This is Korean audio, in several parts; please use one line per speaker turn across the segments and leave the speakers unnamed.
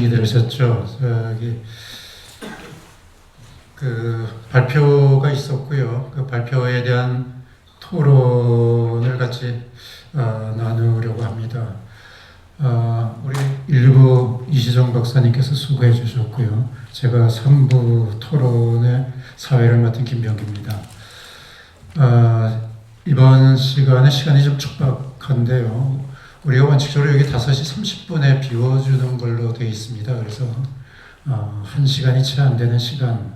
많이 기다리셨죠? 발표가 있었고요. 그 발표에 대한 토론을 같이 나누려고 합니다. 우리 1부 이시정 박사님께서 수고해 주셨고요. 제가 3부 토론의 사회를 맡은 김병기입니다. 이번 시간이 좀 촉박한데요. 우리가 원칙적으로 여기 5시 30분에 비워주는 걸로 되어 있습니다. 그래서 1시간이 채 안 되는 시간,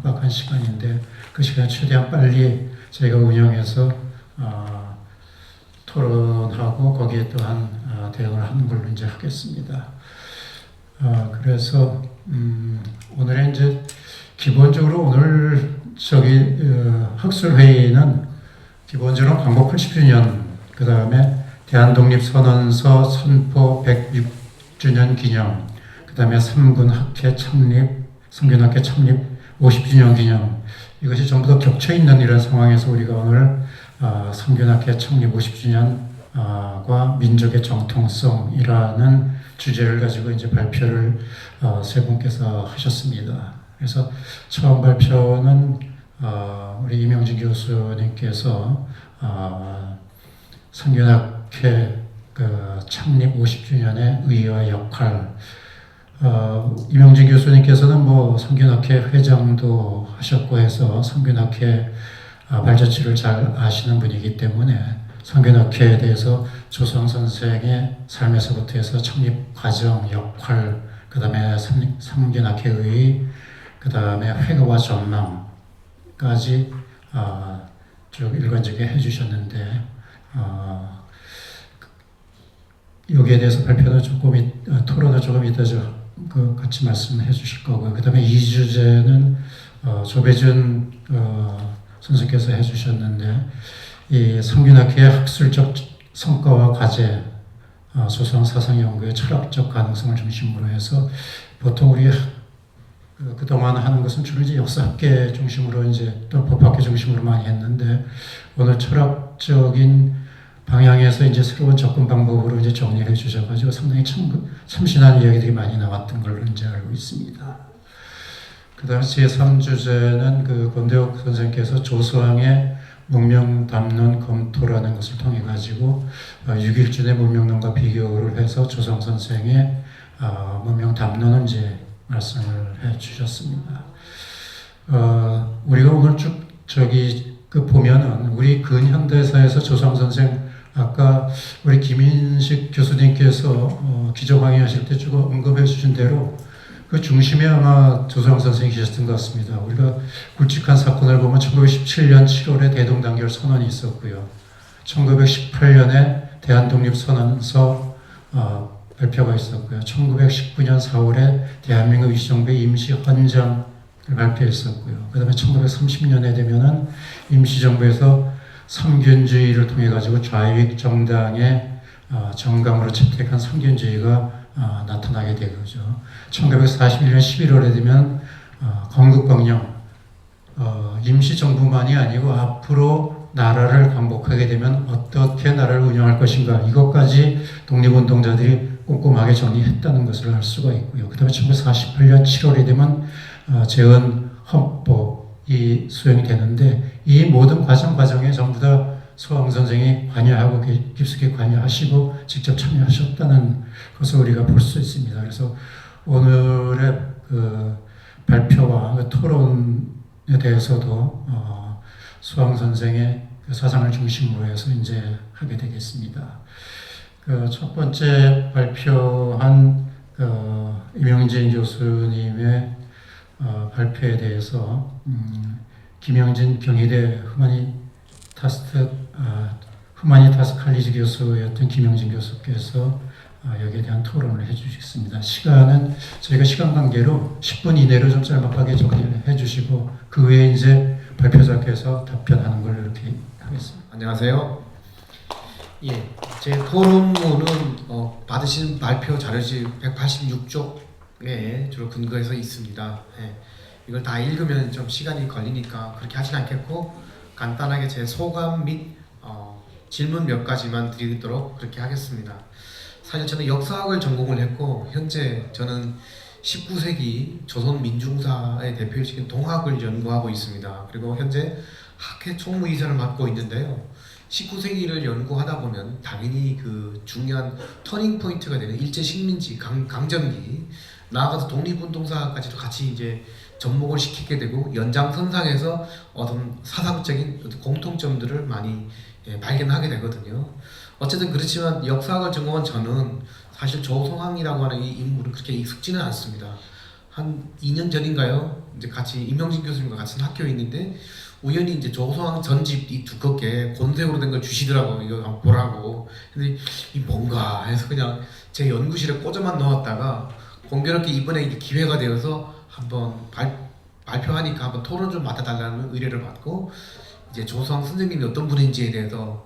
빡빡한 시간인데 그 시간 최대한 빨리 저희가 운영해서 토론하고 거기에 또한 대응을 하는 걸로 이제 하겠습니다. 그래서 오늘은 이제 기본적으로 오늘 학술 회의는 기본적으로 광복 80주년, 그 다음에 대한독립선언서 선포 106주년 기념, 그 다음에 삼군학회 창립, 성균학회 창립 50주년 기념, 이것이 전부 다 겹쳐 있는 이런 상황에서 우리가 오늘 성균학회 창립 50주년과 민족의 정통성이라는 주제를 가지고 이제 발표를 세 분께서 하셨습니다. 그래서 처음 발표는 우리 이명진 교수님께서 성균학회 창립 50주년의 의의와 역할, 이명진 교수님께서는 성균학회 회장도 하셨고 해서 성균학회 발자취를 잘 아시는 분이기 때문에 성균학회에 대해서 조성 선생의 삶에서부터 해서 창립 과정, 역할, 그 다음에 성균학회의 그 다음에 회고와 전망까지 쭉 일관되게 해주셨는데 여기에 대해서 발표는 토론을 조금 이따 같이 말씀해 주실 거고요. 그 다음에 이 주제는 조배준 선생께서 해주셨는데 이 성균학회의 학술적 성과와 과제, 조성 사상 연구의 철학적 가능성을 중심으로 해서 보통 우리 그동안 하는 것은 주로 이제 역사학계 중심으로 또 법학계 중심으로 많이 했는데 오늘 철학적인 방향에서 이제 새로운 접근 방법으로 이제 정리해 주셔가지고 상당히 참신한 이야기들이 많이 나왔던 걸로 이제 알고 있습니다. 그 다음에 제3주제는 권대옥 선생께서 조서왕의 문명 담론 검토라는 것을 통해 가지고 6.1준의 문명론과 비교를 해서 조성 선생의 문명 담론을 이제 말씀을 해 주셨습니다. 우리가 오늘 쭉 보면은 우리 근현대사에서 조성 선생, 아까 우리 김인식 교수님께서 기조 강의하실 때 쭉 언급해 주신 대로 그 중심에 아마 조성 선생이 계셨던 것 같습니다. 우리가 굵직한 사건을 보면 1917년 7월에 대동단결 선언이 있었고요. 1918년에 대한독립선언서 발표가 있었고요. 1919년 4월에 대한민국 임시정부의 임시헌장을 발표했었고요. 그 다음에 1930년에 되면은 임시정부에서 삼균주의를 통해 가지고 좌익 정당의 정강으로 채택한 삼균주의가 나타나게 되죠. 1941년 11월에 되면 건국법령, 임시정부만이 아니고 앞으로 나라를 광복하게 되면 어떻게 나라를 운영할 것인가, 이것까지 독립운동자들이 꼼꼼하게 정리했다는 것을 알 수가 있고요. 그 다음에 1948년 7월에 되면 재헌 헌법이 수행이 되는데 이 모든 과정에 전부 다 소왕 선생이 관여하고 깊숙이 관여하시고 직접 참여하셨다는 것을 우리가 볼 수 있습니다. 그래서 오늘의 발표와 토론에 대해서도 소왕 선생의 사상을 중심으로 해서 이제 하게 되겠습니다. 첫 번째 발표한 이명진 교수님의 발표에 대해서 김영진 경희대 후마니타스 칼리지 교수였던 김영진 교수께서 여기에 대한 토론을 해주시겠습니다. 시간은 저희가 시간 관계로 10분 이내로 좀 짤막하게 정리를 해주시고 그 외에 이제 발표자께서 답변하는 걸 이렇게 하겠습니다.
안녕하세요. 예, 제 토론문은 받으신 발표 자료지 186쪽에 주로 근거해서 있습니다. 예, 이걸 다 읽으면 좀 시간이 걸리니까 그렇게 하진 않겠고 간단하게 제 소감 및 질문 몇 가지만 드리도록 그렇게 하겠습니다. 사실 저는 역사학을 전공을 했고 현재 저는 19세기 조선 민중사의 대표이신 동학을 연구하고 있습니다. 그리고 현재 학회 총무이사를 맡고 있는데요. 19세기를 연구하다 보면 당연히 그 중요한 터닝 포인트가 되는 일제 식민지 강점기 나아가서 독립운동사까지도 같이 이제 접목을 시키게 되고 연장선상에서 어떤 사상적인 어떤 공통점들을 많이 발견하게 되거든요. 어쨌든 그렇지만 역사학을 전공한 저는 사실 조성황이라고 하는 이 인물은 그렇게 익숙지는 않습니다. 한 2년 전인가요? 이제 같이 임영진 교수님과 같은 학교에 있는데 우연히 이제 조성황 전집 이 두껍게 곤색으로 된 걸 주시더라고. 이거 한번 보라고. 근데 이 뭔가 해서 그냥 제 연구실에 꽂아만 넣었다가 공교롭게 이번에 이게 기회가 되어서 한번 발표하니까 한번 토론 좀 맡아달라는 의뢰를 받고 이제 조성황 선생님이 어떤 분인지에 대해서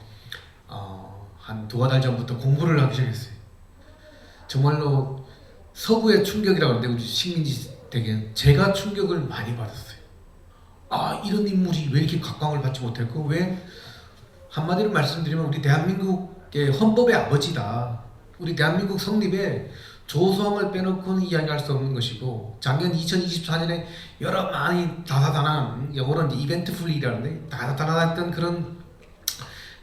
한 2달 전부터 공부를 하기 시작했어요. 정말로 서구의 충격이라고 하는데 우리 식민지 되게 제가 충격을 많이 받았어요. 아 이런 인물이 왜 이렇게 각광을 받지 못했고 왜 한마디로 말씀드리면 우리 대한민국의 헌법의 아버지다. 우리 대한민국 성립에 조성을 빼놓고는 이야기할 수 없는 것이고 작년 2024년에 여러 많이 다사다난 영어로는 이벤트풀이라는데 다사다난했던 그런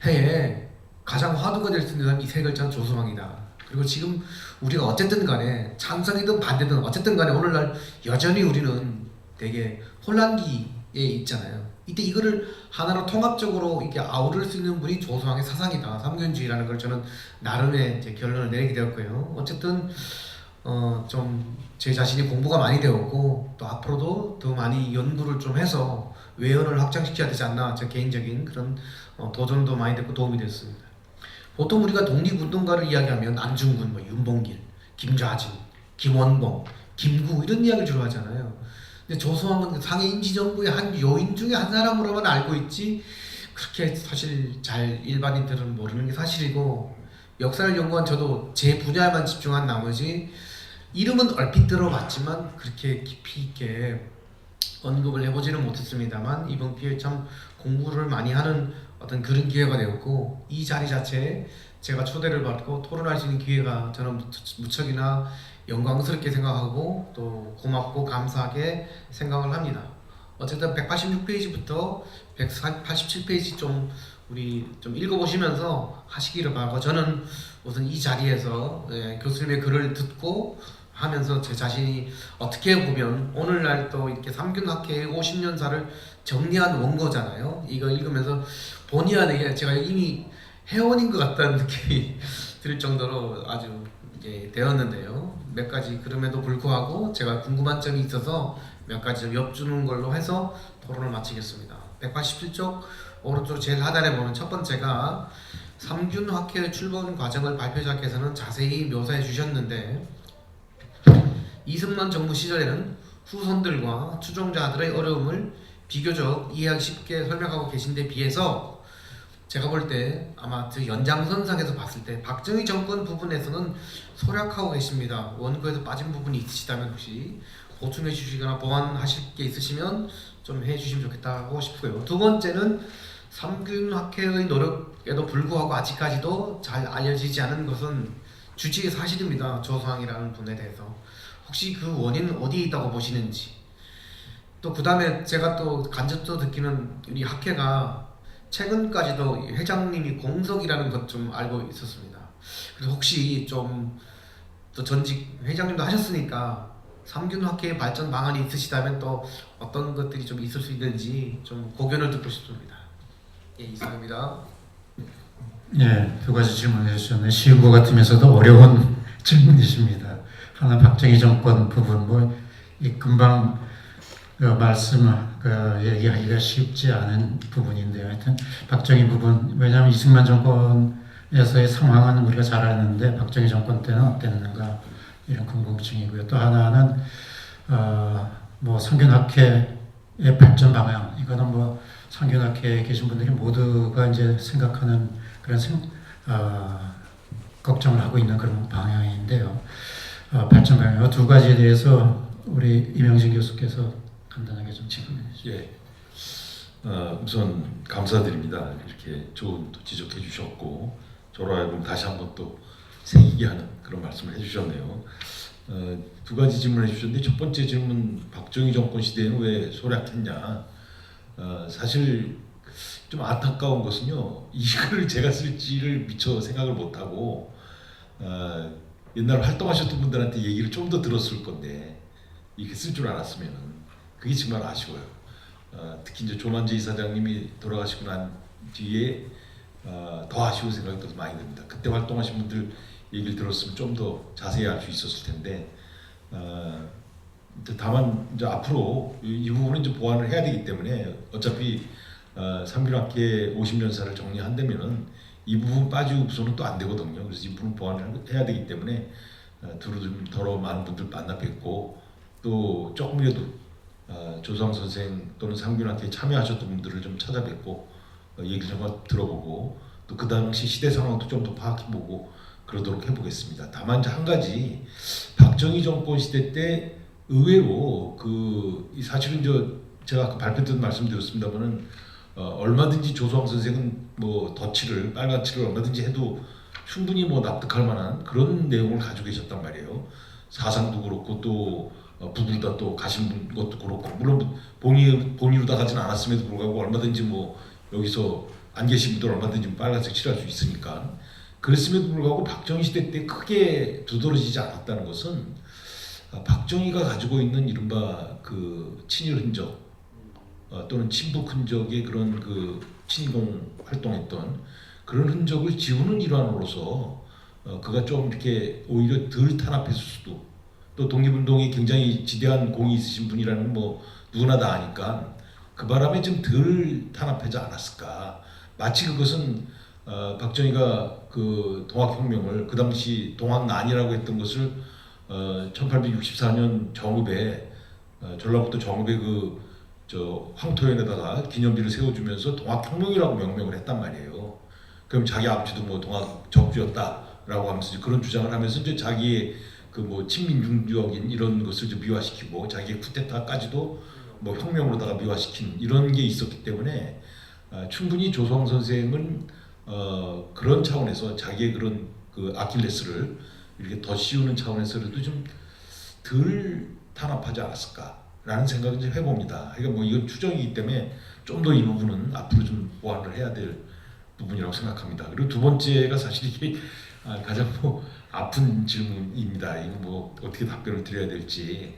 해에 가장 화두가 될 수 있는 사람이 이 세 글자는 조성왕이다. 그리고 지금 우리가 어쨌든 간에 찬성이든 반대든 어쨌든 간에 오늘날 여전히 우리는 되게 혼란기에 있잖아요. 이때 이거를 하나로 통합적으로 이렇게 아우를 수 있는 분이 조성왕의 사상이다. 삼균주의라는 걸 저는 나름의 이제 결론을 내리게 되었고요. 어쨌든 좀 제 자신이 공부가 많이 되었고 또 앞으로도 더 많이 연구를 좀 해서 외연을 확장시켜야 되지 않나 제 개인적인 그런 도전도 많이 됐고 도움이 됐습니다. 보통 우리가 독립운동가를 이야기하면 안중근, 뭐 윤봉길, 김좌진, 김원봉, 김구 이런 이야기를 주로 하잖아요. 근데 조성황은 상해 임시정부의 한 요인 중에 한 사람으로만 알고 있지 그렇게 사실 잘 일반인들은 모르는 게 사실이고 역사를 연구한 저도 제 분야에만 집중한 나머지 이름은 얼핏 들어봤지만 그렇게 깊이 있게 언급을 해보지는 못했습니다만 이번 기회에 참 공부를 많이 하는 어떤 그런 기회가 되었고 이 자리 자체에 제가 초대를 받고 토론할 수 있는 기회가 저는 무척이나 영광스럽게 생각하고 또 고맙고 감사하게 생각을 합니다. 어쨌든 186페이지부터 187페이지 좀 우리 좀 읽어보시면서 하시기를 바라고 저는 우선 이 자리에서 교수님의 글을 듣고 하면서 제 자신이 어떻게 보면 오늘날 또 이렇게 삼균학회의 50년사를 정리한 원고잖아요. 이거 읽으면서 본의 아니게 제가 이미 회원인 것 같다는 느낌이 들 정도로 아주 이제 되었는데요. 몇 가지 그럼에도 불구하고 제가 궁금한 점이 있어서 몇 가지 좀 엿주는 걸로 해서 토론을 마치겠습니다. 187쪽 오른쪽 제일 하단에 보면 첫 번째가 삼균학회의 출범 과정을 발표자께서는 자세히 묘사해 주셨는데 이승만 정부 시절에는 후손들과 추종자들의 어려움을 비교적 이해하기 쉽게 설명하고 계신 데 비해서 제가 볼 때 아마 그 연장선상에서 봤을 때 박정희 정권 부분에서는 소략하고 계십니다. 원고에서 빠진 부분이 있으시다면 혹시 보충해 주시거나 보완하실 게 있으시면 좀 해주시면 좋겠다고 싶고요. 두 번째는 삼균학회의 노력에도 불구하고 아직까지도 잘 알려지지 않은 것은 주치의 사실입니다. 조성황이라는 분에 대해서 혹시 그 원인은 어디에 있다고 보시는지 또 그 다음에 제가 또 간접적으로 느끼는 우리 학회가 최근까지도 회장님이 공석이라는 것 좀 알고 있었습니다. 그래서 혹시 좀 또 전직 회장님도 하셨으니까 삼균학회의 발전 방안이 있으시다면 또 어떤 것들이 좀 있을 수 있는지 좀 고견을 듣고 싶습니다. 예, 이상입니다.
예, 두 가지 질문을 해주셨는데 쉬운 것 같으면서도 어려운 질문이십니다. 하나 박정희 정권 부분 이 금방 얘기하기가 쉽지 않은 부분인데요. 하여튼 박정희 부분 왜냐하면 이승만 정권에서의 상황은 우리가 잘 아는데 박정희 정권 때는 어땠는가 이런 궁금증이고요. 또 하나는 삼균학회의 발전 방향 이거는 삼균학회에 계신 분들이 모두가 이제 생각하는 그런 걱정을 하고 있는 그런 방향인데요. 발전 방향 두 가지에 대해서 우리 임영진 교수께서 간단하게 좀 질문해 주시죠.
예. 우선 감사드립니다. 이렇게 좋은 또 지적해 주셨고 저로 하여금 다시 한번 또 새기게 하는 그런 말씀을 해주셨네요. 두 가지 질문을 해주셨는데 첫 번째 질문, 박정희 정권 시대에는 왜 소략했냐. 사실 좀 안타까운 것은요, 이 글을 제가 쓸지를 미처 생각을 못하고 옛날 활동하셨던 분들한테 얘기를 좀 더 들었을 건데 이게 쓸 줄 알았으면 그게 정말 아쉬워요. 특히 이제 조만재 이사장님이 돌아가시고 난 뒤에 더 아쉬운 생각이 더 많이 듭니다. 그때 활동하신 분들 얘기를 들었으면 좀 더 자세히 알 수 있었을 텐데 다만 이제 앞으로 이 부분은 좀 보완을 해야 되기 때문에 어차피 삼균학계 50년사를 정리한다면은 이 부분 빠지고서는 또 안 되거든요. 그래서 이 부분 보완을 해야 되기 때문에 두루 좀 더러 많은 분들 만나 뵙고 또 조금이라도 조성 선생 또는 삼균학계에 참여하셨던 분들을 좀 찾아뵙고 얘기를 좀 들어보고 또 그 당시 시대 상황도 좀 더 파악해보고 그러도록 해보겠습니다. 다만 한 가지, 박정희 정권 시대 때 의외로 사실은 제가 아까 발표 때도 말씀드렸습니다만은 얼마든지 조성 선생은 뭐 덧칠을 빨간 칠을 얼마든지 해도 충분히 뭐 납득할 만한 그런 내용을 가지고 계셨단 말이에요. 사상도 그렇고 또 북으로다 또 가신 것도 그렇고, 물론 본의로 다 가지는 않았음에도 불구하고 얼마든지 뭐 여기서 안 계신 분들 얼마든지 빨간색 칠할 수 있으니까. 그랬음에도 불구하고 박정희 시대 때 크게 두드러지지 않았다는 것은 박정희가 가지고 있는 이른바 그 친일 흔적 또는 친북 흔적의 그런 친공 활동했던 그런 흔적을 지우는 일환으로서 그가 좀 이렇게 오히려 덜 탄압했을 수도, 또 독립운동에 굉장히 지대한 공이 있으신 분이라는 뭐 누구나 다 아니까 그 바람에 좀 덜 탄압하지 않았을까. 마치 그것은 박정희가 그 동학혁명을 그 당시 동학난이라고 했던 것을 1864년 정읍에 전라북도 정읍에 황토연에다가 기념비를 세워주면서 동학혁명이라고 명명을 했단 말이에요. 그럼 자기 아버지도 뭐 동학 적주였다라고 하면서 그런 주장을 하면서 이제 자기의 그 뭐 친민중적인 이런 것을 좀 미화시키고 자기의 쿠데타까지도 뭐 혁명으로다가 미화시킨 이런 게 있었기 때문에 충분히 조성 선생은 그런 차원에서 자기의 그런 그 아킬레스를 이렇게 더 씌우는 차원에서라도 좀 덜 탄압하지 않았을까라는 생각을 이제 해봅니다. 그러니까 뭐 이건 추정이기 때문에 좀 더 이 부분은 앞으로 좀 보완을 해야 될 부분이라고 생각합니다. 그리고 두 번째가 사실 이게 가장 뭐 아픈 질문입니다. 이거 뭐 어떻게 답변을 드려야 될지.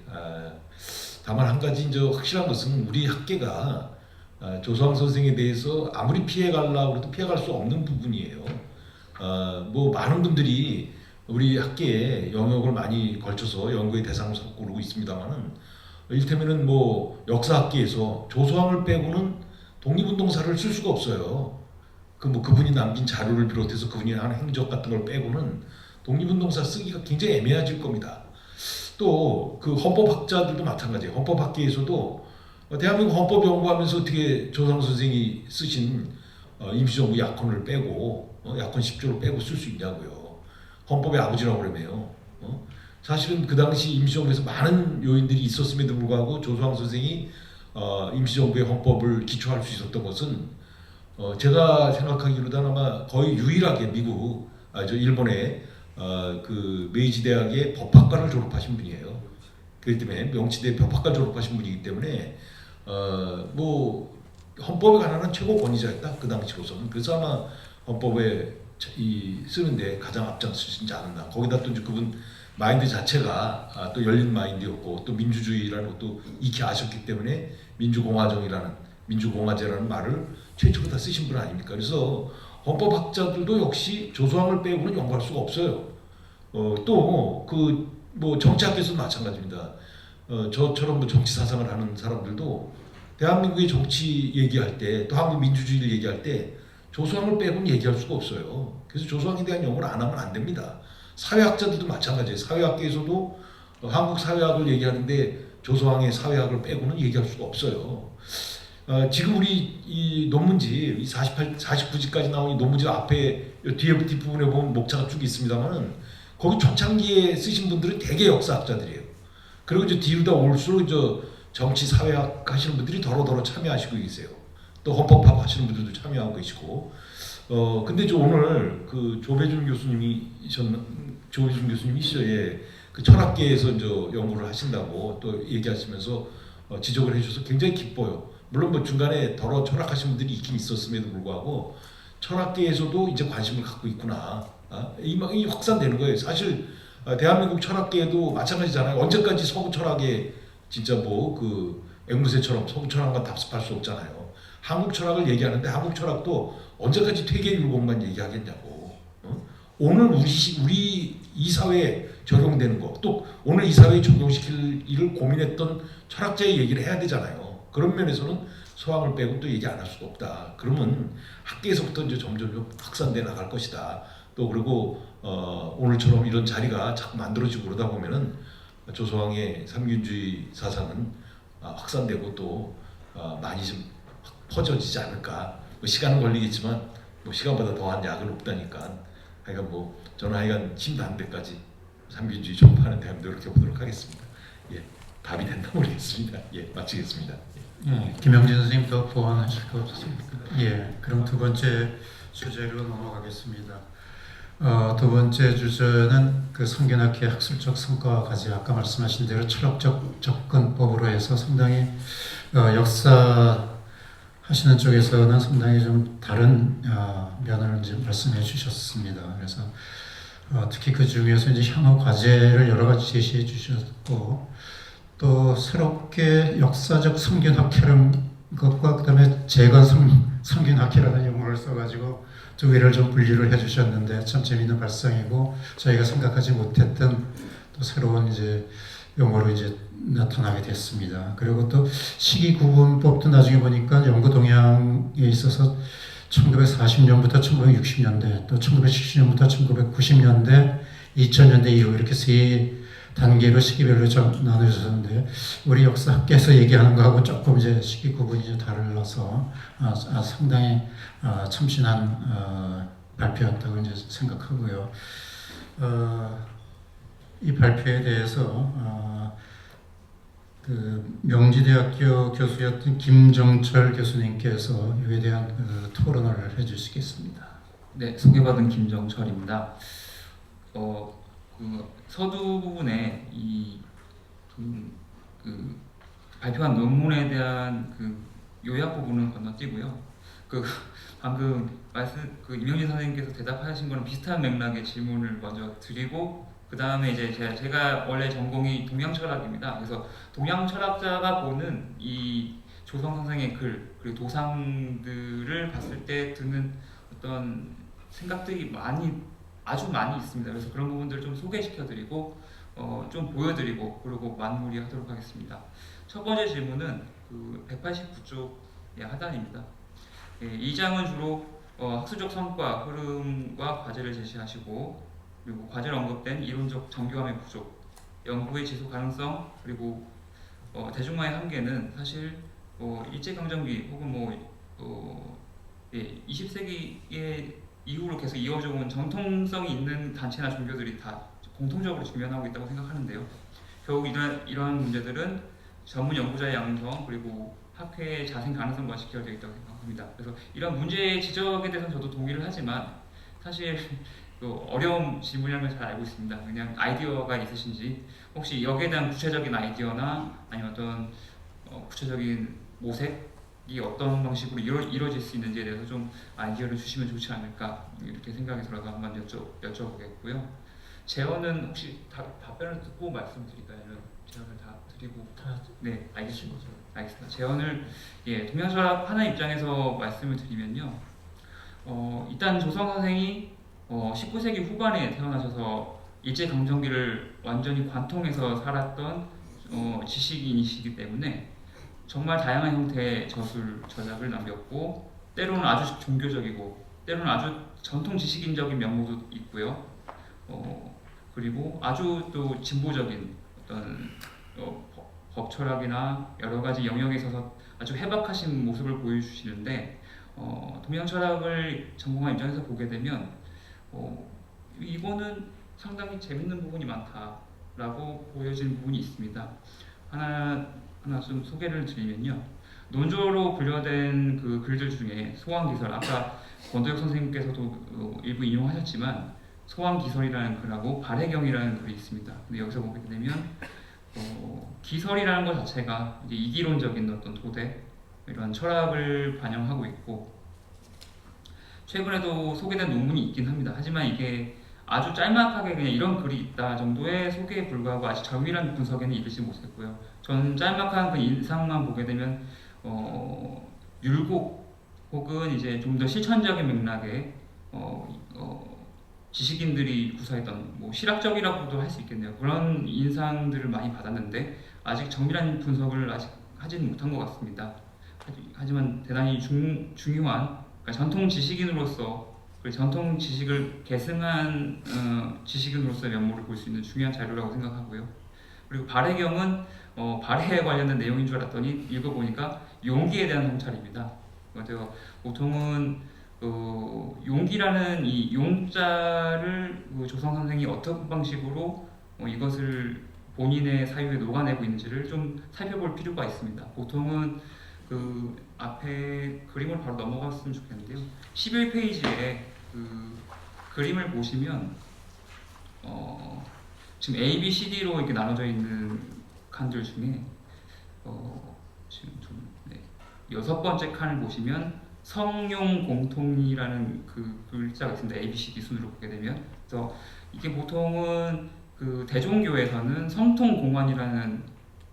다만 한 가지 이제 확실한 것은 우리 학계가 조성 선생에 대해서 아무리 피해가려고 해도 피해갈 수 없는 부분이에요. 뭐 많은 분들이 우리 학계에 영역을 많이 걸쳐서 연구의 대상을 삼고 그러고 있습니다만은 이를테면은 뭐 역사학계에서 조소왕을 빼고는 독립운동사를 쓸 수가 없어요. 그분이 남긴 자료를 비롯해서 그분이 한 행적 같은 걸 빼고는 독립운동사 쓰기가 굉장히 애매해질 겁니다. 또 그 헌법학자들도 마찬가지예요. 헌법학계에서도 대한민국 헌법 연구하면서 어떻게 조성 선생이 쓰신 임시정부 약혼을 빼고 약혼 10조를 빼고 쓸 수 있냐고요. 헌법의 아버지라고 그러네요. 사실은 그 당시 임시정부에서 많은 요인들이 있었음에도 불구하고 조소왕 선생이 임시정부의 헌법을 기초할 수 있었던 것은 제가 생각하기로는 아마 거의 유일하게 일본의 그 메이지 대학의 법학과를 졸업하신 분이에요. 그렇기 때문에 명치대 법학과 졸업하신 분이기 때문에 뭐 헌법에 관한 최고 권위자였다 그 당시로서는. 그래서 아마 헌법에 쓰는데 가장 앞장서시지 않았나. 거기다 또 이제 그분 마인드 자체가 또 열린 마인드였고 또 민주주의라는 것도 익히 아셨기 때문에 민주공화제라는 말을 최초로 다 쓰신 분 아닙니까? 그래서 헌법학자들도 역시 조소왕을 빼고는 연구할 수가 없어요. 또 뭐 정치학에서도 마찬가지입니다. 저처럼 뭐 정치 사상을 하는 사람들도 대한민국의 정치 얘기할 때, 또 한국 민주주의를 얘기할 때 조소왕을 빼고는 얘기할 수가 없어요. 그래서 조소왕에 대한 연구를 안 하면 안 됩니다. 사회학자들도 마찬가지예요. 사회학계에서도 한국 사회학을 얘기하는데 조소왕의 사회학을 빼고는 얘기할 수가 없어요. 지금 우리 이 논문집, 이 49지까지 나온 이 논문집 앞에 뒷부분에 보면 목차가 쭉 있습니다만은 거기 초창기에 쓰신 분들은 대개 역사학자들이에요. 그리고 이제 뒤로 다 올수록 정치 사회학 하시는 분들이 더러 참여하시고 계세요. 또 헌법학 하시는 분들도 참여하고 계시고 근데 저 오늘 그 조배준 교수님이 시절에 그 철학계에서 이제 연구를 하신다고 또 얘기하시면서 지적을 해주셔서 굉장히 기뻐요. 물론 뭐 중간에 더러 철학하신 분들이 있긴 있었음에도 불구하고 철학계에서도 이제 관심을 갖고 있구나. 이 확산되는 거예요. 사실 대한민국 철학계도 마찬가지잖아요. 언제까지 서구 철학에 진짜 뭐 그 앵무새처럼 서구 철학만 답습할 수 없잖아요. 한국 철학을 얘기하는데 한국 철학도 언제까지 퇴계율공만 얘기하겠냐고. 오늘 우리 이 사회에 적용되는 거, 또 오늘 이 사회에 적용시킬 일을 고민했던 철학자의 얘기를 해야 되잖아요. 그런 면에서는 서황을 빼고 또 얘기 안 할 수가 없다. 그러면 학계에서부터 이제 점점 확산돼 나갈 것이다. 또 그리고 오늘처럼 이런 자리가 자꾸 만들어지고 그러다 보면은 조서왕의 삼균주의 사상은 확산되고 또 많이 좀 퍼져지지 않을까. 뭐 시간은 걸리겠지만 뭐 시간보다 더한 약은 없다니까. 하여간 뭐 저는 하여간 힘도 안 데까지 삼균주의 전파하는 데 노력해 보도록 하겠습니다. 예, 답이 됐나 모르겠습니다. 예, 마치겠습니다.
예, 김영진 선생님 더 보완하실 거 없으십니까? 예, 그럼 두 번째 주제로 넘어가겠습니다. 두 번째 주제는 그 성균학회 학술적 성과와 같이 아까 말씀하신 대로 철학적 접근법으로 해서 상당히 역사 하시는 쪽에서는 상당히 좀 다른 면을 이제 말씀해 주셨습니다. 그래서 특히 그 중에서 이제 향후 과제를 여러 가지 제시해 주셨고 또 새롭게 역사적 성균학회라는 것과 그다음에 재건 성균학회라는 용어를 써가지고 두 개를 좀 분리를 해주셨는데 참 재미있는 발상이고 저희가 생각하지 못했던 또 새로운 이제 용어로 이제 나타나게 됐습니다. 그리고 또 시기 구분법도 나중에 보니까 연구 동향에 있어서 1940년부터 1960년대, 또 1970년부터 1990년대, 2000년대 이후 이렇게 세 단계로 시기별로 좀 나눠졌는데 우리 역사학계에서 얘기하는 거하고 조금 이제 시기 구분이 좀 달라서 상당히 참신한 발표였다고 이제 생각하고요. 이 발표에 대해서 그 명지대학교 교수였던 김정철 교수님께서 이에 대한 그 토론을 해주시겠습니다.
네, 소개받은 김정철입니다. 그 서두 부분에 그 발표한 논문에 대한 그 요약 부분은 건너뛰고요. 그 방금 그 임영진 선생님께서 대답하신 거는 비슷한 맥락의 질문을 먼저 드리고 그 다음에 이제 제가 원래 전공이 동양 철학입니다. 그래서 동양 철학자가 보는 이 조성 선생의 글 그리고 도상들을 봤을 때 드는 어떤 생각들이 아주 많이 있습니다. 그래서 그런 부분들을 좀 소개시켜드리고 좀 보여드리고 그리고 마무리하도록 하겠습니다. 첫 번째 질문은 그 189쪽의 하단입니다. 예, 이 장은 주로 학술적 성과, 흐름과 과제를 제시하시고 그리고 과제로 언급된 이론적 정교함의 부족, 연구의 지속 가능성 그리고 대중화의 한계는 사실 일제강점기 혹은 20세기의 이후로 계속 이어져 온 정통성이 있는 단체나 종교들이 다 공통적으로 직면하고 있다고 생각하는데요. 결국 이러한 문제들은 전문 연구자의 양성 그리고 학회의 자생 가능성과 직결되어 있다고 생각합니다. 그래서 이런 문제의 지적에 대해서는 저도 동의를 하지만 사실 어려운 질문이라는 걸 잘 알고 있습니다. 그냥 아이디어가 있으신지 혹시 여기에 대한 구체적인 아이디어나 아니면 어떤 구체적인 모색이 어떤 방식으로 이루어질 수 있는지에 대해서 좀 아이디어를 주시면 좋지 않을까 이렇게 생각이 들어서 한번 여쭤보겠고요. 재원은 혹시 답변을 듣고 말씀드릴까요? 아니면 재원을 다 드리고 네, 알겠습니다. 재원을 동양철학 하나 입장에서 말씀을 드리면요. 일단 조성 선생이 19세기 후반에 태어나셔서 일제강점기를 완전히 관통해서 살았던 지식인이시기 때문에 정말 다양한 형태의 저작을 남겼고 때로는 아주 종교적이고 때로는 아주 전통 지식인적인 면모도 있고요. 그리고 아주 또 진보적인 어떤 법철학이나 여러 가지 영역에 있어서 아주 해박하신 모습을 보여주시는데 동양 철학을 전공한 입장에서 보게 되면 이거는 상당히 재밌는 부분이 많다라고 보여지는 부분이 있습니다. 하나 좀 소개를 드리면요. 논조로 분류된 그 글들 중에 소환기설, 아까 권도혁 선생님께서도 일부 인용하셨지만 소환기설이라는 글하고 발해경이라는 글이 있습니다. 근데 여기서 보게 되면 기설이라는 것 자체가 이제 이기론적인 어떤 도대 이런 철학을 반영하고 있고 최근에도 소개된 논문이 있긴 합니다. 하지만 이게 아주 짤막하게 그냥 이런 글이 있다 정도의 소개에 불과하고 아직 정밀한 분석에는 이르지 못했고요. 저는 짤막한 그 인상만 보게 되면 율곡 혹은 이제 좀 더 실천적인 맥락의 지식인들이 구사했던 뭐 실학적이라고도 할 수 있겠네요. 그런 인상들을 많이 받았는데 아직 정밀한 분석을 아직 하지는 못한 것 같습니다. 하지만 대단히 중요한 그러니까 전통 지식인으로서 그 전통 지식을 계승한 지식인으로서의 면모를 볼 수 있는 중요한 자료라고 생각하고요. 그리고 발해경은 발해에 관련된 내용인 줄 알았더니 읽어보니까 용기에 대한 성찰입니다. 그래서 보통은 용기라는 이 용자를 조성 선생이 어떤 방식으로 이것을 본인의 사유에 녹아내고 있는지를 좀 살펴볼 필요가 있습니다. 보통은 그 앞에 그림을 바로 넘어갔으면 좋겠는데요. 11페이지에 그 그림을 보시면 지금 A, B, C, D로 이렇게 나눠져 있는 칸들 중에 지금 좀 여섯 번째 칸을 보시면 성용 공통이라는 그 글자가 있습니다. A, B, C, D 순으로 보게 되면 그래서 이게 보통은 그 대종교에서는 성통공환이라는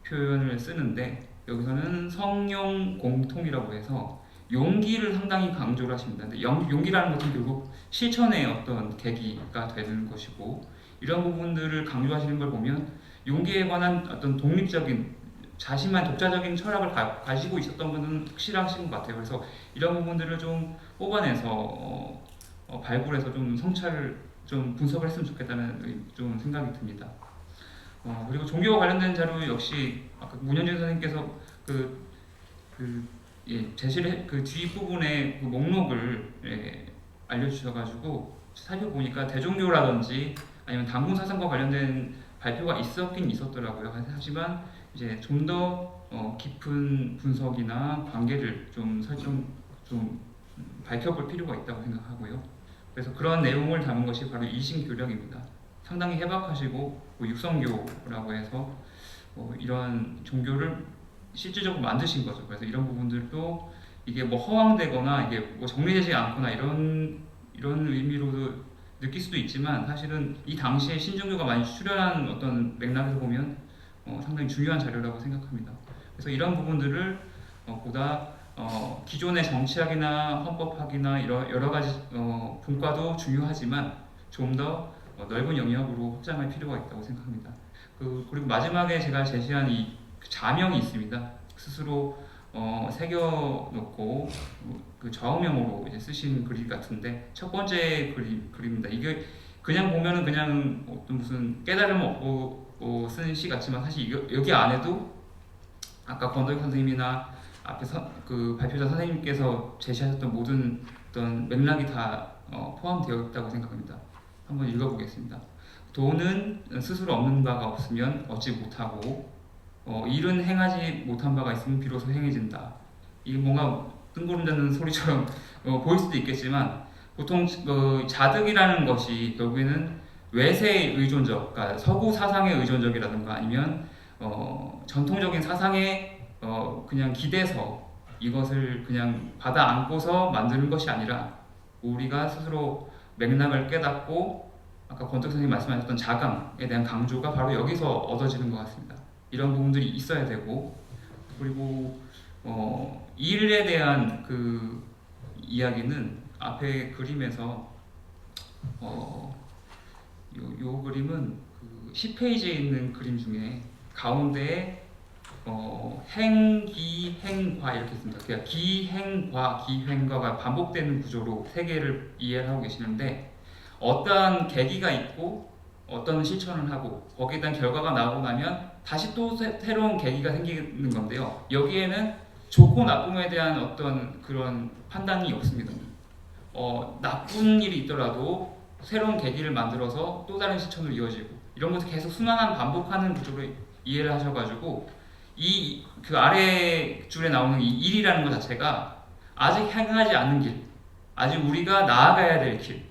표현을 쓰는데 여기서는 성용 공통이라고 해서 용기를 상당히 강조를 하십니다. 근데 용기라는 것은 결국 실천의 어떤 계기가 되는 것이고 이런 부분들을 강조하시는 걸 보면 용기에 관한 어떤 독립적인 자신만 독자적인 철학을 가지고 있었던 분은 확실하신 것 같아요. 그래서 이런 부분들을 좀 뽑아내서 발굴해서 좀 성찰을 좀 분석을 했으면 좋겠다는 좀 생각이 듭니다. 그리고 종교와 관련된 자료 역시 아까 문현진 선생님께서 제시를 그 뒷부분에 그 목록을 알려주셔가지고 살펴보니까 대종교라든지 아니면 당군 사상과 관련된 발표가 있었긴 있었더라고요. 하지만 이제 좀 더 깊은 분석이나 관계를 좀 밝혀볼 필요가 있다고 생각하고요. 그래서 그런 내용을 담은 것이 바로 이신교령입니다. 상당히 해박하시고 육성교라고 해서 이런 종교를 실질적으로 만드신 거죠. 그래서 이런 부분들도 이게 뭐 허황되거나 이게 뭐 정리되지 않거나 이런 의미로도 느낄 수도 있지만 사실은 이 당시에 신종교가 많이 출현한 어떤 맥락에서 보면 상당히 중요한 자료라고 생각합니다. 그래서 이런 부분들을 보다 기존의 정치학이나 헌법학이나 여러 가지 분과도 중요하지만 좀 더 넓은 영역으로 확장할 필요가 있다고 생각합니다. 그리고 마지막에 제가 제시한 이 자명이 있습니다. 스스로 새겨놓고 그 좌우명으로 이제 쓰신 글 같은데 첫 번째 글입니다. 이게 그냥 보면은 그냥 어떤 무슨 깨달음 없고 쓴 시 같지만 사실 여기 안에도 아까 권도혁 선생님이나 앞에 그 발표자 선생님께서 제시하셨던 모든 어떤 맥락이 다 포함되어 있다고 생각합니다. 한번 읽어보겠습니다. 돈은 스스로 얻는 바가 없으면 얻지 못하고 일은 행하지 못한 바가 있으면 비로소 행해진다. 이게 뭔가 뜬구름대는 소리처럼 보일 수도 있겠지만 보통 자득이라는 것이 결국에는 외세의 의존적, 그러니까 서구 사상의 의존적이라든가 아니면 전통적인 사상에 그냥 기대서 이것을 그냥 받아 안고서 만드는 것이 아니라 우리가 스스로 맥락을 깨닫고 아까 권덕 선생님 말씀하셨던 자강에 대한 강조가 바로 여기서 얻어지는 것 같습니다. 이런 부분들이 있어야 되고 그리고 일에 대한 그 이야기는 앞에 그림에서 요 그림은 그 10페이지에 있는 그림 중에 가운데에 행기행과 이렇게 있습니다. 그러니까 기행과 기행과가 반복되는 구조로 세 개를 이해를 하고 계시는데 어떠한 계기가 있고 어떤 실천을 하고 거기에 대한 결과가 나오고 나면 다시 또 새로운 계기가 생기는 건데요. 여기에는 좋고 나쁨에 대한 어떤 그런 판단이 없습니다. 나쁜 일이 있더라도 새로운 계기를 만들어서 또 다른 실천으로 이어지고 이런 것을 계속 순환한 반복하는 구조로 이해를 하셔가지고 이 그 아래 줄에 나오는 이 일이라는 것 자체가 아직 행하지 않은 길, 아직 우리가 나아가야 될 길.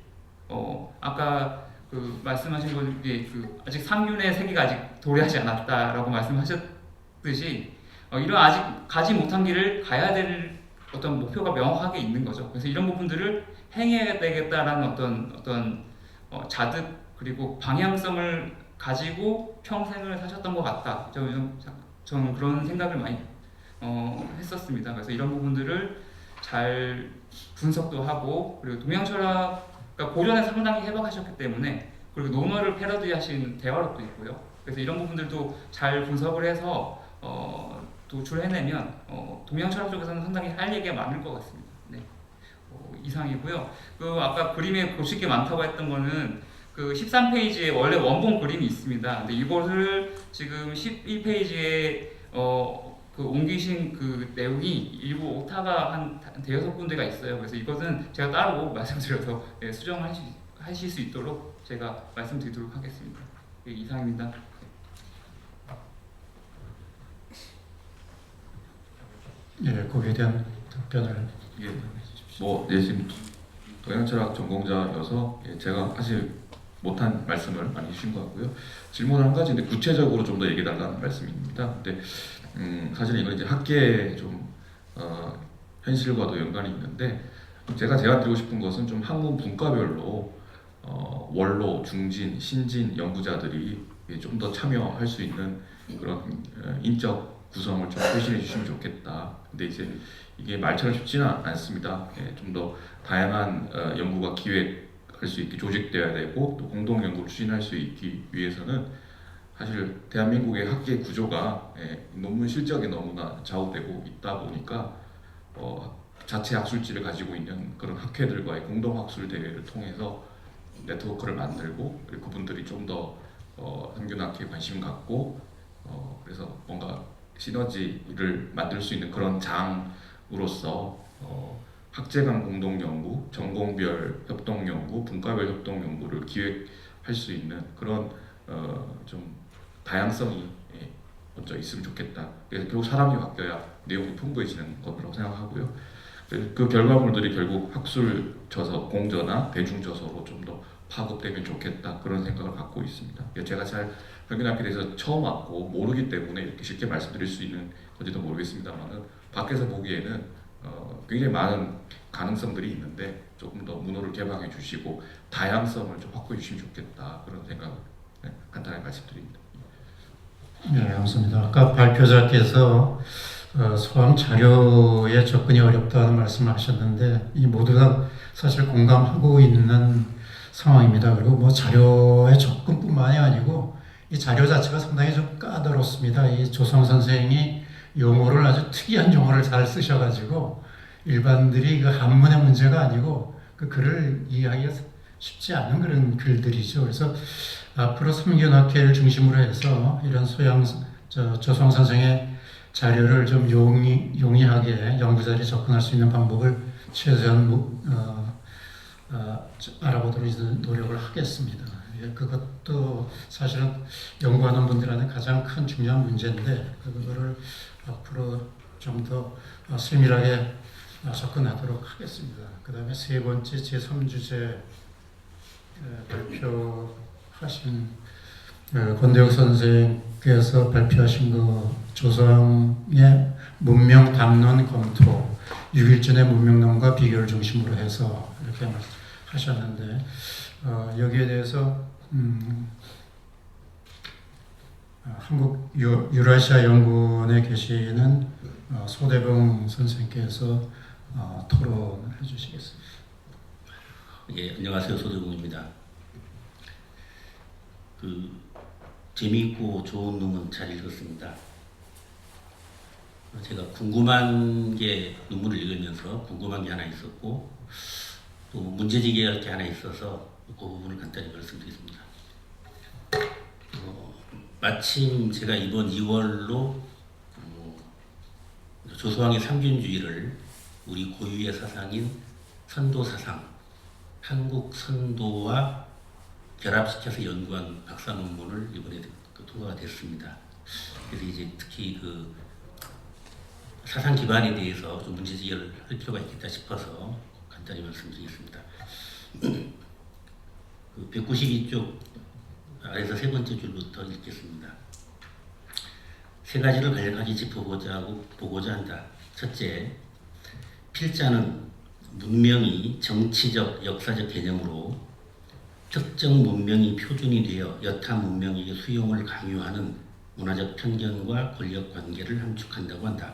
아까 그 말씀하신 것에 그 아직 상륜의 세계가 아직 도래하지 않았다라고 말씀하셨듯이 이런 아직 가지 못한 길을 가야 될 어떤 목표가 명확하게 있는 거죠. 그래서 이런 부분들을 행해야 되겠다라는 어떤 자득 그리고 방향성을 가지고 평생을 사셨던 것 같다. 저는 그런 생각을 많이 했었습니다. 그래서 이런 부분들을 잘 분석도 하고 그리고 동양 철학 그러니까 고전에 상당히 해박하셨기 때문에 그리고 논어를 패러디하신 대화록도 있고요. 그래서 이런 부분들도 잘 분석을 해서 도출해내면 동양 철학 쪽에서는 상당히 할 얘기가 많을 것 같습니다. 네. 이상이고요. 그 아까 그림에 보실 게 많다고 했던 거는 그 13페이지에 원래 원본 그림이 있습니다. 근데 이것을 지금 11페이지에 그 옮기신 그 내용이 일부 오타가 한 대여섯 군데가 있어요. 그래서 이것은 제가 따로 말씀드려서 수정하실 수 있도록 제가 말씀드리도록 하겠습니다. 예, 이상입니다.
예, 거기에 대한 답변을
예, 지금 동양철학 전공자여서 제가 사실 못한 말씀을 많이 주신 것 같고요. 질문 한 가지인데 구체적으로 좀 더 얘기해달라는 말씀입니다. 근데 사실 이건 이제 학계의 좀 현실과도 연관이 있는데 제가 제안드리고 싶은 것은 좀 학문 분과별로 원로, 중진, 신진 연구자들이 좀 더 참여할 수 있는 그런 인적 구성을 좀推신해 주시면 좋겠다. 근데 이제 이게 말처럼 쉽지는 않습니다. 좀 더 다양한 연구가 기획할 수 있게 조직되어야 되고 또 공동 연구를 추진할 수 있기 위해서는 사실 대한민국의 학계 구조가 논문 실적에 너무나 좌우되고 있다 보니까 자체 학술지를 가지고 있는 그런 학회들과의 공동 학술 대회를 통해서 네트워크를 만들고 그리고 그분들이 좀 더 평균학회에 관심 갖고 그래서 뭔가 시너지를 만들 수 있는 그런 장으로서 학제 간 공동 연구, 전공별 협동 연구, 분과별 협동 연구를 기획할 수 있는 그런 좀 다양성이 먼저 있으면 좋겠다. 그래서 결국 사람이 바뀌어야 내용이 풍부해지는 거라고 생각하고요. 그 결과물들이 결국 학술 저서, 공저나 대중 저서로 좀 더 파급되면 좋겠다 그런 생각을 갖고 있습니다. 제가 잘 평균학회에 대해서 처음 왔고 모르기 때문에 이렇게 쉽게 말씀드릴 수 있는 건지도 모르겠습니다만은 밖에서 보기에는 굉장히 많은 가능성들이 있는데 조금 더 문호를 개방해 주시고 다양성을 좀 확보해 주시면 좋겠다 그런 생각을 간단하게 말씀드립니다.
네, 감사합니다. 아까 발표자께서 소ам 자료에 접근이 어렵다는 말씀을 하셨는데 이 모두 다 사실 공감하고 있는 상황입니다. 그리고 뭐 자료의 접근뿐만이 아니고 이 자료 자체가 상당히 좀 까다롭습니다. 이 조성 선생이 용어를 아주 특이한 용어를 잘 쓰셔가지고 일반들이 그 한문의 문제가 아니고 그 글을 이해하기가 쉽지 않은 그런 글들이죠. 그래서 앞으로 삼균학회를 중심으로 해서 이런 조성 선생의 자료를 좀 용이하게 연구자들이 접근할 수 있는 방법을 최대한 알아보도록 노력을 하겠습니다. 그것도 사실은 연구하는 분들한테 가장 큰 중요한 문제인데 그거를 앞으로 좀 더 세밀하게 접근하도록 하겠습니다. 그 다음에 세 번째 제3주제 발표하신 권대욱 선생께서 발표하신 거 조상의 문명 담론 검토 6.1전의 문명론과 비교를 중심으로 해서 이렇게 하셨는데 여기에 대해서 한국 유라시아 연구원에 계시는 소대봉 선생께서 토론을 해주시겠습니다.
예, 안녕하세요. 소대봉입니다. 재미있고 좋은 논문 잘 읽었습니다. 제가 궁금한 게 논문을 읽으면서 궁금한 게 하나 있었고 또 문제제기할 게 하나 있어서 그 부분을 간단히 말씀드리겠습니다. 마침 제가 이번 2월로 조소왕의 삼균주의를 우리 고유의 사상인 선도사상, 한국 선도와 결합시켜서 연구한 박사 논문을 이번에 통과가 됐습니다. 그래서 이제 특히 그 사상 기반에 대해서 좀 문제 제기를 할 필요가 있겠다 싶어서 간단히 말씀드리겠습니다. 그 192쪽 아래서 세 번째 줄부터 읽겠습니다. 세 가지를 간략하게 보고자 한다. 첫째, 필자는 문명이 정치적, 역사적 개념으로 특정 문명이 표준이 되어 여타 문명에게 수용을 강요하는 문화적 편견과 권력 관계를 함축한다고 한다.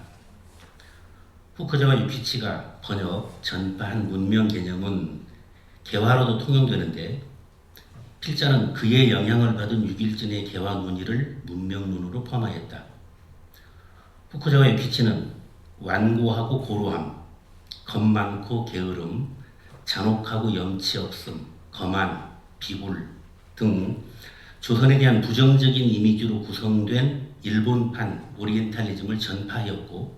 후크자와 유키치가 번역, 전파한 문명 개념은 개화로도 통용되는데 필자는 그의 영향을 받은 6일전의 개화 논의를 문명론으로 포함하였다. 후크자와 유키치는 완고하고 고루함, 겁 많고 게으름, 잔혹하고 염치 없음, 거만, 비굴 등 조선에 대한 부정적인 이미지로 구성된 일본판 오리엔탈리즘을 전파하였고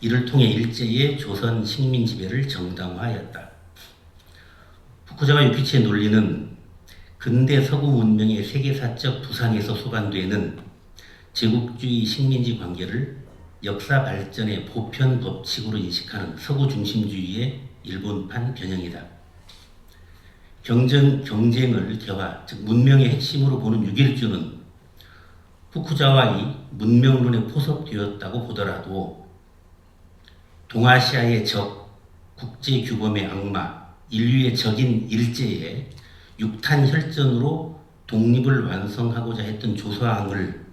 이를 통해 일제의 조선 식민 지배를 정당화하였다. 후쿠자와 유키치의 논리는 근대 서구 문명의 세계사적 부상에서 수반되는 제국주의 식민지 관계를 역사 발전의 보편 법칙으로 인식하는 서구 중심주의의 일본판 변형이다. 경쟁을 개화, 즉 문명의 핵심으로 보는 6.1주는 후쿠자와의 문명론에 포섭되었다고 보더라도 동아시아의 적, 국제규범의 악마, 인류의 적인 일제의 육탄 혈전으로 독립을 완성하고자 했던 조서왕을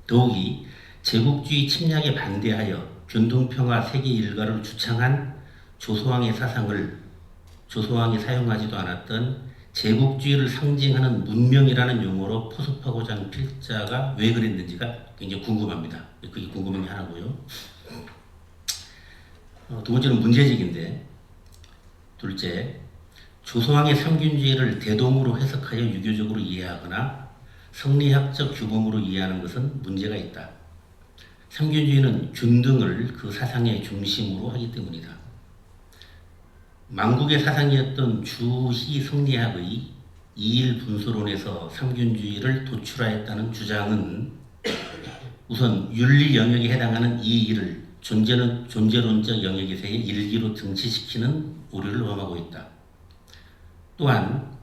더욱이 제국주의 침략에 반대하여 균등평화 세계 일가를 주창한 조서왕의 사상을 조서왕이 사용하지도 않았던 제국주의를 상징하는 문명이라는 용어로 포섭하고자 하는 필자가 왜 그랬는지가 굉장히 궁금합니다. 그게 궁금한 게 하나고요. 두 번째는 문제직인데, 둘째, 조서왕의 삼균주의를 대동으로 해석하여 유교적으로 이해하거나 성리학적 규범으로 이해하는 것은 문제가 있다. 삼균주의는 균등을 그 사상의 중심으로 하기 때문이다. 만국의 사상이었던 주희 성리학의 이일 분수론에서 삼균주의를 도출하였다는 주장은 우선 윤리 영역에 해당하는 이 일을 존재론적 영역에서의 일기로 등치시키는 오류를 범하고 있다. 또한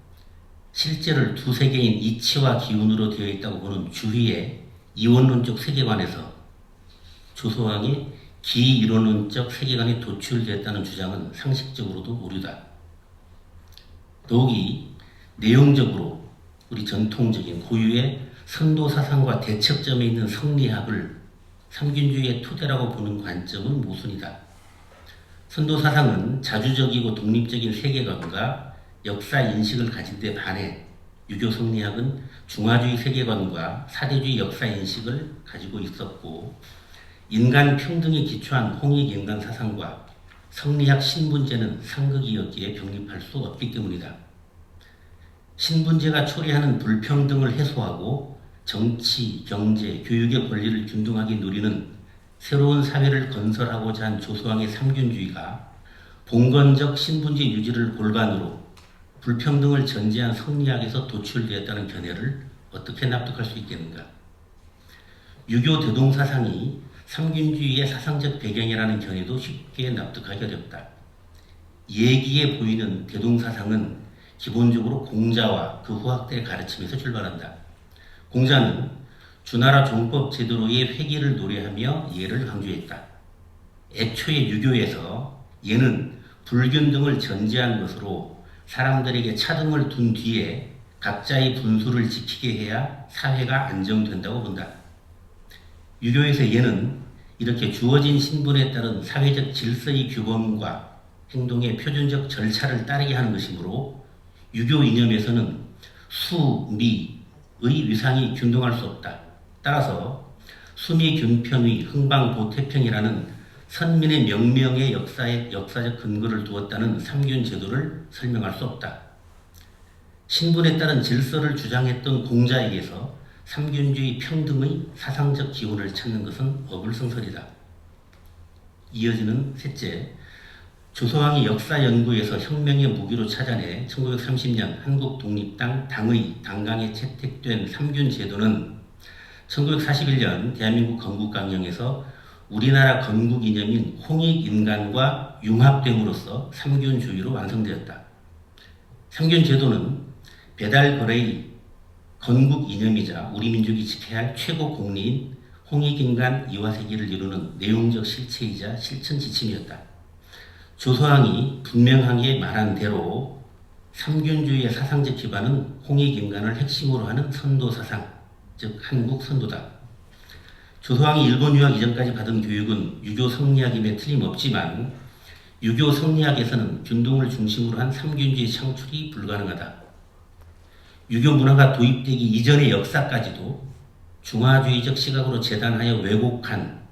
실제를 두 세계인 이치와 기운으로 되어 있다고 보는 주희의 이원론적 세계관에서 조서왕의 기이론론적 세계관이 도출되었다는 주장은 상식적으로도 오류다. 더욱이 내용적으로 우리 전통적인 고유의 선도사상과 대척점에 있는 성리학을 삼균주의의 토대라고 보는 관점은 모순이다. 선도사상은 자주적이고 독립적인 세계관과 역사인식을 가진 데 반해 유교 성리학은 중화주의 세계관과 사대주의 역사인식을 가지고 있었고 인간 평등에 기초한 홍익인간 사상과 성리학 신분제는 상극이었기에 병립할 수 없기 때문이다. 신분제가 초래하는 불평등을 해소하고 정치, 경제, 교육의 권리를 균등하게 누리는 새로운 사회를 건설하고자 한 조서왕의 삼균주의가 봉건적 신분제 유지를 골간으로 불평등을 전제한 성리학에서 도출되었다는 견해를 어떻게 납득할 수 있겠는가? 유교 대동사상이 삼균주의의 사상적 배경이라는 견해도 쉽게 납득하기 어렵다. 예기에 보이는 대동사상은 기본적으로 공자와 그 후학들의 가르침에서 출발한다. 공자는 주나라 종법 제도로의 회귀를 노래하며 예를 강조했다. 애초에 유교에서 예는 불균등을 전제한 것으로 사람들에게 차등을 둔 뒤에 각자의 분수를 지키게 해야 사회가 안정된다고 본다. 유교에서 예는 이렇게 주어진 신분에 따른 사회적 질서의 규범과 행동의 표준적 절차를 따르게 하는 것이므로 유교 이념에서는 수, 미의 위상이 균등할 수 없다. 따라서 수미균평의 흥방보태평이라는 선민의 명명의 역사적 근거를 두었다는 삼균 제도를 설명할 수 없다. 신분에 따른 질서를 주장했던 공자에게서 삼균주의 평등의 사상적 기원을 찾는 것은 어불성설이다. 이어지는 셋째, 조서왕이 역사 연구에서 혁명의 무기로 찾아내 1930년 한국 독립당 당의 당강에 채택된 삼균 제도는 1941년 대한민국 건국강령에서 우리나라 건국 이념인 홍익인간과 융합됨으로써 삼균주의로 완성되었다. 삼균제도는 배달 거래의 건국 이념이자 우리 민족이 지켜야 할 최고 공리인 홍익인간 이화세계를 이루는 내용적 실체이자 실천 지침이었다. 조서왕이 분명하게 말한 대로 삼균주의의 사상적 기반은 홍익인간을 핵심으로 하는 선도사상, 즉 한국 선도다. 조서왕이 일본 유학 이전까지 받은 교육은 유교 성리학임에 틀림없지만 유교 성리학에서는 균동을 중심으로 한 삼균주의 창출이 불가능하다. 유교 문화가 도입되기 이전의 역사까지도 중화주의적 시각으로 재단하여 왜곡한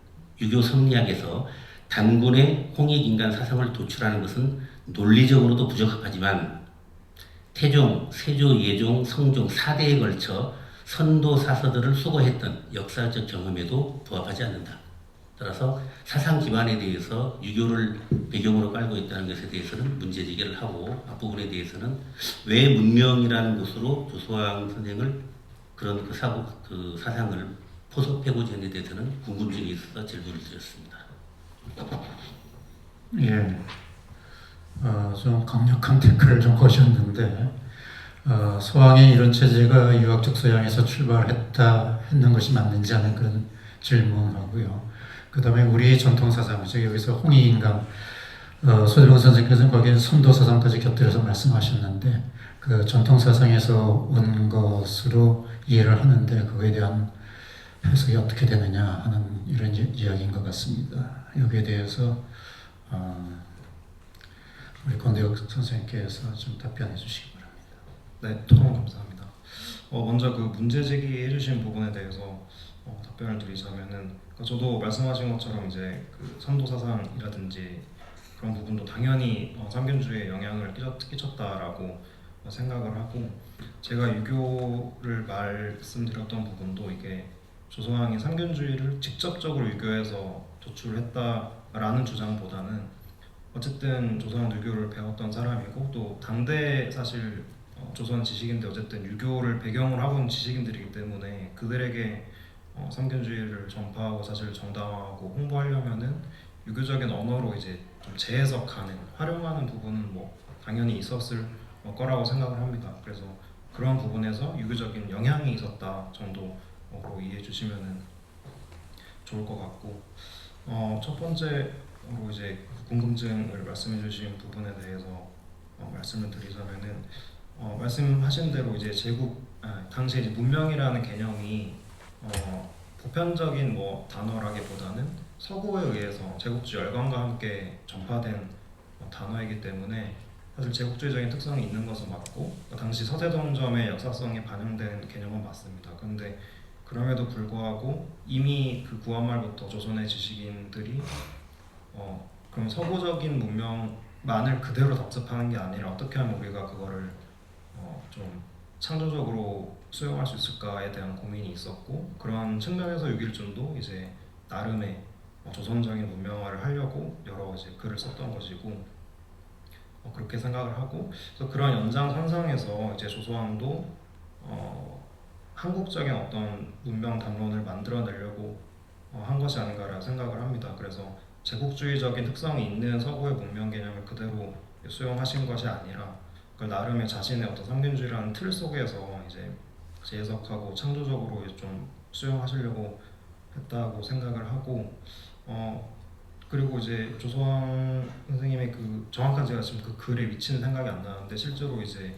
유교 성리학에서 단군의 홍익인간 사상을 도출하는 것은 논리적으로도 부적합하지만 태종, 세조, 예종, 성종 4대에 걸쳐 선도사서들을 수거했던 역사적 경험에도 부합하지 않는다. 따라서 사상 기반에 대해서 유교를 배경으로 깔고 있다는 것에 대해서는 문제제기를 하고 앞부분에 대해서는 왜 문명이라는 것으로 조서왕 선생을 그런 그 사상을 포섭해고자 했는데 대해서는 궁금증이 있어서 질문을 드렸습니다.
예, 좀 강력한 태클을 좀 거셨는데 서왕의 이런 체제가 유학적 서양에서 출발했다 했는 것이 맞는지 하는 그런 질문하고요. 그 다음에 우리 전통 사상이죠. 여기서 홍익인간 소대봉 선생께서는 거기에 선도 사상까지 곁들여서 말씀하셨는데 그 전통 사상에서 온 것으로 이해를 하는데 그거에 대한 해석이 어떻게 되느냐 하는 이런 이야기인 것 같습니다. 여기에 대해서 우리 권대혁 선생님께서 좀 답변해 주시기 바랍니다.
네, 토론 감사합니다. 먼저 그 문제 제기해 주신 부분에 대해서 답변을 드리자면은 그러니까 저도 말씀하신 것처럼 이제 그 선도 사상이라든지 그런 부분도 당연히 삼균주의에 영향을 끼쳤다라고 생각을 하고 제가 유교를 말씀드렸던 부분도 이게 조서왕이 삼균주의를 직접적으로 유교에서 도출했다라는 주장보다는 어쨌든 조선 유교를 배웠던 사람이고 또 당대 사실 조선 지식인들 어쨌든 유교를 배경으로 하고 있는 지식인들이기 때문에 그들에게 삼균주의를 전파하고 사실 정당화하고 홍보하려면은 유교적인 언어로 이제 좀 재해석하는 활용하는 부분은 뭐 당연히 있었을 거라고 생각을 합니다. 그래서 그런 부분에서 유교적인 영향이 있었다 정도로 이해해 주시면은 좋을 것 같고 첫 번째로 이제 궁금증을 말씀해 주신 부분에 대해서 말씀을 드리자면은 말씀하신 대로 이제 당시에 이제 문명이라는 개념이 보편적인 뭐 단어라기보다는 서구에 의해서 제국주의 열강과 함께 전파된 단어이기 때문에 사실 제국주의적인 특성이 있는 것은 맞고 당시 서세동점의 역사성이 반영된 개념은 맞습니다. 그런데 그럼에도 불구하고 이미 그 구한말부터 조선의 지식인들이 그럼 서구적인 문명만을 그대로 답습하는 게 아니라 어떻게 하면 우리가 그거를 좀 창조적으로 수용할 수 있을까에 대한 고민이 있었고 그런 측면에서 육일준도 이제 나름의 조선적인 문명화를 하려고 여러 이제 글을 썼던 것이고 그렇게 생각을 하고 그래서 그런 연장선상에서 이제 조서왕도 한국적인 어떤 문명 담론을 만들어내려고 한 것이 아닌가라는 생각을 합니다. 그래서 제국주의적인 특성이 있는 서구의 문명 개념을 그대로 수용하신 것이 아니라 그 나름의 자신의 어떤 삼균주의라는 틀 속에서 이제 재해석하고 창조적으로 좀 수용하시려고 했다고 생각을 하고 그리고 이제 조서왕 선생님의 그 정확한 제가 지금 그 글의 위치는 생각이 안 나는데 실제로 이제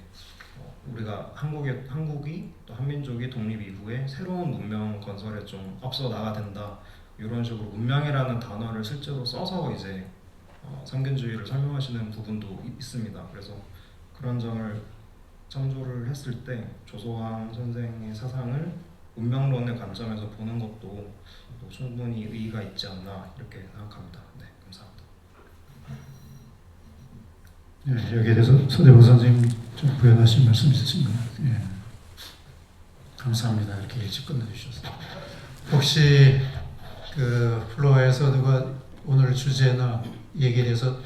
우리가 한국이 또 한민족이 독립 이후에 새로운 문명 건설에 좀 앞서 나가야 된다 이런 식으로 문명이라는 단어를 실제로 써서 이제 삼균주의를 설명하시는 부분도 있습니다. 그래서 그런 점을 참조를 했을 때 조서왕 선생의 사상을 문명론의 관점에서 보는 것도 충분히 의의가 있지 않나 이렇게 생각합니다. 네, 감사합니다.
네, 여기에 대해서 서대본 선생님 좀 부연하신 말씀 있으신가요? 예. 감사합니다. 이렇게 일찍 끝내주셔서. 혹시 그 플로어에서 누가 오늘 주제나 얘기에 대해서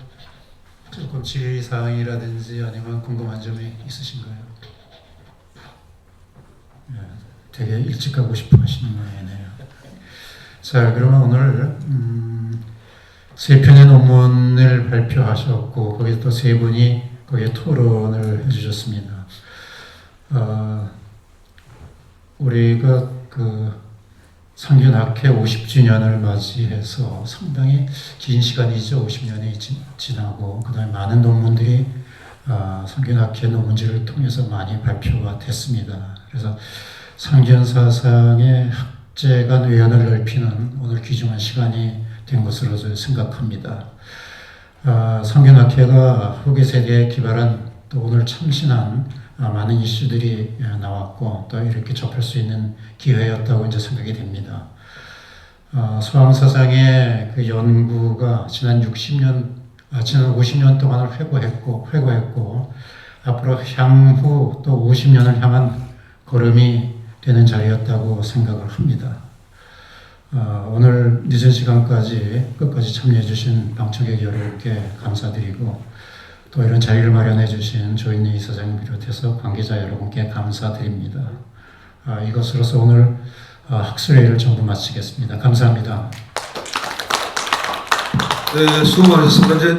조금 질의사항이라든지 아니면 궁금한 점이 있으신가요? 예. 되게 일찍 가고 싶어 하시는 모양이네요. 자, 그러면 오늘 3편의 논문을 발표하셨고 거기에 또 3분이 거기에 토론을 해주셨습니다. 우리가 그 상균학회 50주년을 맞이해서 상당히 긴 시간이죠. 50년이 지나고 그 다음에 많은 논문들이 상균학회 논문지를 통해서 많이 발표가 됐습니다. 그래서 상균사상의 학제간 외연을 넓히는 오늘 귀중한 시간이 된 것으로 생각합니다. 상균학회가 후기 세대에 기발한 또 오늘 참신한 많은 이슈들이 나왔고 또 이렇게 접할 수 있는 기회였다고 이제 생각이 됩니다. 서양사상의 그 연구가 지난 50년 동안을 회고했고 앞으로 향후 또 50년을 향한 걸음이 되는 자리였다고 생각을 합니다. 오늘 늦은 시간까지 끝까지 참여해 주신 방청객 여러분께 감사드리고 또 이런 자리를 마련해 주신 조인희 이사장을 비롯해서 관계자 여러분께 감사드립니다. 이것으로서 오늘 학술회의를 전부 마치겠습니다. 감사합니다.
네, 수고 많으셨습니다. 이제